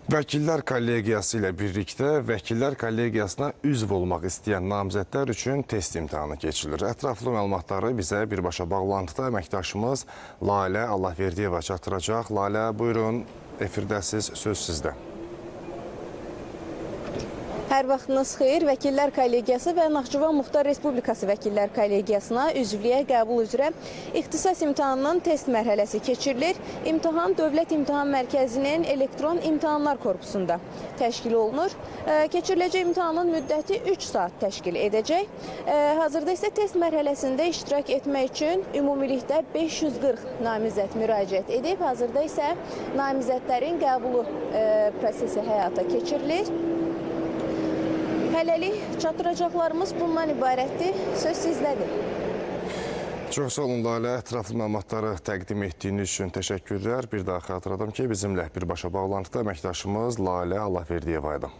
Vəkillər kollegiyası ilə birlikdə Vəkillər kollegiyasına üzv olmaq istəyən namizədlər üçün test imtahanı keçirilir. Ətraflı məlumatları bizə birbaşa bağlantıda əməkdaşımız Lalə Allahverdiyeva çatdıracaq. Lalə, buyurun, efirdəsiz, söz sizdə. Hər vaxtınız xeyir. Vəkillər kollegiyası və Naxçıvan Muxtar Respublikası Vəkillər kollegiyasına üzvlüyə qəbul üzrə ixtisas imtahanının test mərhələsi keçirilir. İmtahan Dövlət İmtahan Mərkəzinin elektron imtahanlar korpusunda təşkil olunur. Keçiriləcək imtahanın müddəti 3 saat təşkil edəcək. Hazırda isə test mərhələsində iştirak etmək üçün ümumilikdə 540 namizəd müraciət edib. Hazırda isə namizədlərin qəbulu prosesi həyata keçirilir. Hələlik çatdıracaqlarımız bundan ibarətdir. Söz sizdədir. Çox sağ olun Lalə, ətraflı məlumatları təqdim etdiyiniz üçün təşəkkürlər. Bir daha xatırladım ki, bizimlə birbaşa bağlantıda əməkdaşımız Lalə Allahverdiyeva idi.